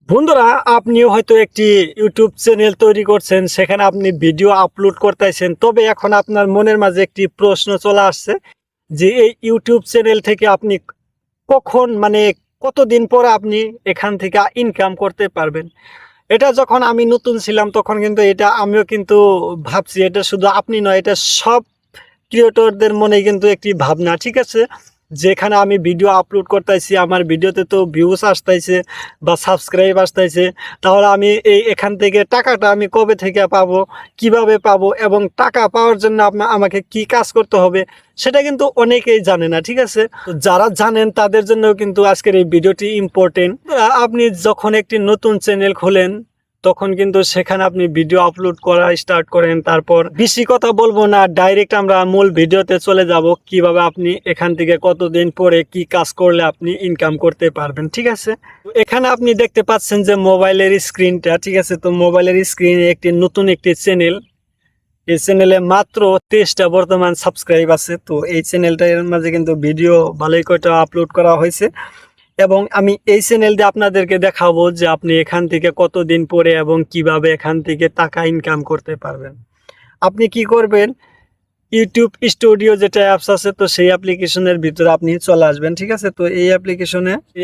বন্ধুরা, আপনিও হয়তো একটি ইউটিউব চ্যানেল তৈরি করছেন, সেখানে আপনি ভিডিও আপলোড করতেছেন। তবে এখন আপনার মনের মাঝে একটি প্রশ্ন চলে আসছে যে এই ইউটিউব চ্যানেল থেকে আপনি কখন কতদিন পরে আপনি এখান থেকে ইনকাম করতে পারবেন। এটা যখন আমি নতুন ছিলাম তখন কিন্তু এটা আমিও কিন্তু ভাবছি, এটা শুধু আপনি নয়, এটা সব ক্রিয়েটরদের মনে কিন্তু একটি ভাবনা, ঠিক আছে। যেখানে আমি ভিডিও আপলোড করতেছি, আমার ভিডিওতে তো ভিউজ আসতেছে বা সাবস্ক্রাইব আসতেছে, তাহলে আমি এখান থেকে টাকাটা আমি কবে থেকে পাবো, কিভাবে পাবো, এবং টাকা পাওয়ার জন্য আমাকে কি কাজ করতে হবে, সেটা কিন্তু অনেকেই জানে না, ঠিক আছে। তো যারা জানেন তাদের জন্য কিন্তু আজকের এই ভিডিওটি ইম্পর্টেন্ট। আপনি যখন একটি নতুন চ্যানেল খোলেন তখন কিন্তু সেখানে আপনি ভিডিও আপলোড করা স্টার্ট করেন। তারপর বেশি কথা বলবো না, ডাইরেক্ট আমরা মূল ভিডিওতে চলে যাব, কিভাবে আপনি এখান থেকে কতদিন পরে কি কাজ করলে আপনি ইনকাম করতে পারবেন, ঠিক আছে। এখানে আপনি দেখতে পাচ্ছেন যে মোবাইলের স্ক্রিনটা, ঠিক আছে। তো মোবাইলের স্ক্রিনে একটি নতুন একটি চ্যানেল, এই চ্যানেলে মাত্র 23টা বর্তমান সাবস্ক্রাইব আছে। তো এই চ্যানেলটার মাঝে কিন্তু ভিডিও ভালোই কয়টা আপলোড করা হয়েছে, এবং আমি এই চ্যানেল দিয়ে আপনাদেরকে দেখাবো যে আপনি এখান থেকে কতদিন পরে এবং কিভাবে এখান থেকে টাকা ইনকাম করতে পারবেন। আপনি কি করবেন, ইউটিউব স্টুডিও যেটা অ্যাপস আছে, তো সেই অ্যাপ্লিকেশনের ভিতরে আপনি চলে আসবেন, ঠিক আছে। তো এই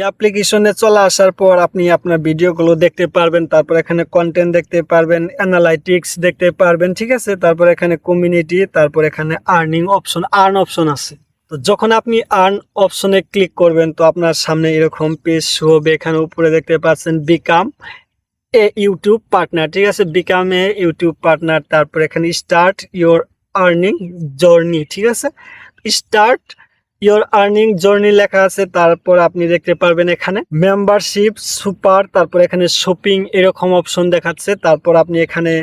অ্যাপ্লিকেশনে চলে আসার পর আপনি আপনার ভিডিওগুলো দেখতে পারবেন। তারপর এখানে কন্টেন্ট দেখতে পারবেন, অ্যানালাইটিক্স দেখতে পারবেন, ঠিক আছে। তারপর এখানে কমিউনিটি, তারপর এখানে আর্ন অপশন আছে। তো যখন আপনি আর্ন অপশনে ক্লিক করবেন তো আপনার সামনে এরকম পেজ শো হবে। এখানে উপরে দেখতে পাচ্ছেন বিকাম এ ইউটিউব পার্টনার, ঠিক আছে, বিকাম এ ইউটিউব পার্টনার। তারপর এখানে স্টার্ট ইয়োর আর্নিং জার্নি, ঠিক আছে, স্টার্ট ইয়োর আর্নিং জার্নি লেখা আছে। তারপর আপনি দেখতে পারবেন এখানে মেম্বারশিপ, সুপার, তারপর এখানে শপিং, এরকম অপশন দেখাচ্ছে। তারপর আপনি এখানে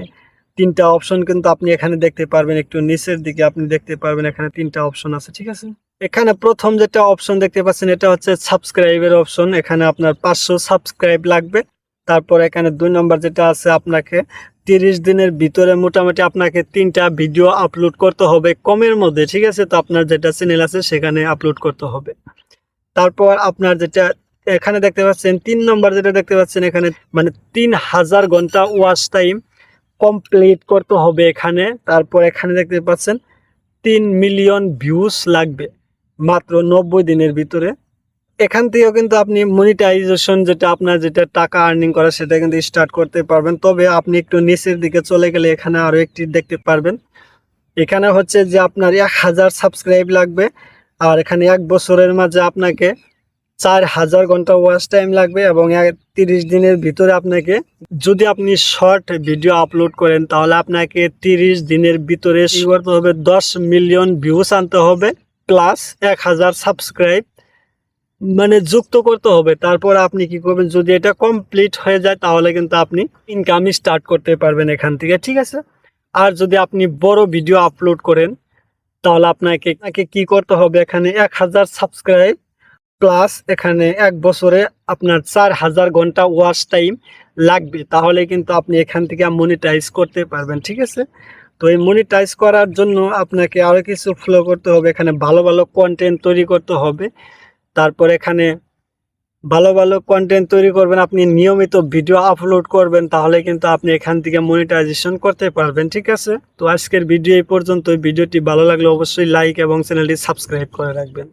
তিনটা অপশন কিন্তু আপনি এখানে দেখতে পারবেন, একটু নিচের দিকে আপনি দেখতে পারবেন এখানে তিনটা অপশন আছে, ঠিক আছে। এখানে প্রথম যেটা অপশন দেখতে পাচ্ছেন এটা হচ্ছে সাবস্ক্রাইবের অপশন, এখানে আপনার 500 সাবস্ক্রাইব লাগবে। তারপর এখানে 2 নম্বর যেটা আছে, আপনাকে 30 দিনের ভিতরে মোটামুটি আপনাকে 3টা ভিডিও আপলোড করতে হবে কমের মধ্যে, ঠিক আছে। তো আপনার যেটা চ্যানেল আছে সেখানে আপলোড করতে হবে। তারপর আপনার যেটা এখানে দেখতে পাচ্ছেন 3 নম্বর যেটা দেখতে পাচ্ছেন, এখানে 3000 ঘন্টা ওয়াচ টাইম কমপ্লিট করতে হবে এখানে। তারপর এখানে দেখতে পাচ্ছেন 3 মিলিয়ন ভিউজ লাগবে মাত্র 90 দিনের ভিতরে। এখান থেকেও কিন্তু আপনি মনিটাইজেশন, যেটা আপনার যেটা টাকা আর্নিং করা, সেটা কিন্তু স্টার্ট করতে পারবেন। তবে আপনি একটু নিচের দিকে চলে গেলে এখানে আরও একটি দেখতে পারবেন, এখানে হচ্ছে যে আপনার 1000 সাবস্ক্রাইব লাগবে, আর এখানে 1 বছরের মাঝে আপনাকে 4000 ঘন্টা ওয়াচ টাইম লাগবে, এবং 30 দিনের ভিতরে আপনাকে, যদি আপনি শর্ট ভিডিও আপলোড করেন তাহলে আপনাকে 30 দিনের ভিতরে করতে হবে 10 মিলিয়ন ভিউস আনতে হবে, প্লাস 1000 সাবস্ক্রাইব যুক্ত করতে হবে। তারপর আপনি কি করবেন, যদি এটা কমপ্লিট হয়ে যায় তাহলে কিন্তু আপনি ইনকাম স্টার্ট করতে পারবেন এখান থেকে, ঠিক আছে। আর যদি আপনি বড় ভিডিও আপলোড করেন তাহলে আপনাকে কি করতে হবে, এখানে 1000 সাবস্ক্রাইব প্লাস এখানে 1 বছরে আপনার 4000 ঘন্টা ওয়াচ টাইম লাগবে, তাহলে কিন্তু আপনি এখান থেকে মনিটাইজ করতে পারবেন, ঠিক আছে। তো এই মনিটাইজ করার জন্য আপনাকে আরও কিছু ফলো করতে হবে, এখানে ভালো ভালো কন্টেন্ট তৈরি করতে হবে। তারপর এখানে ভালো ভালো কন্টেন্ট তৈরি করবেন, আপনি নিয়মিত ভিডিও আপলোড করবেন, তাহলে কিন্তু আপনি এখান থেকে মনিটাইজেশন করতে পারবেন, ঠিক আছে। তো আজকের ভিডিও এই পর্যন্ত। ভিডিওটি ভালো লাগলে অবশ্যই লাইক এবং চ্যানেলটি সাবস্ক্রাইব করে রাখবেন।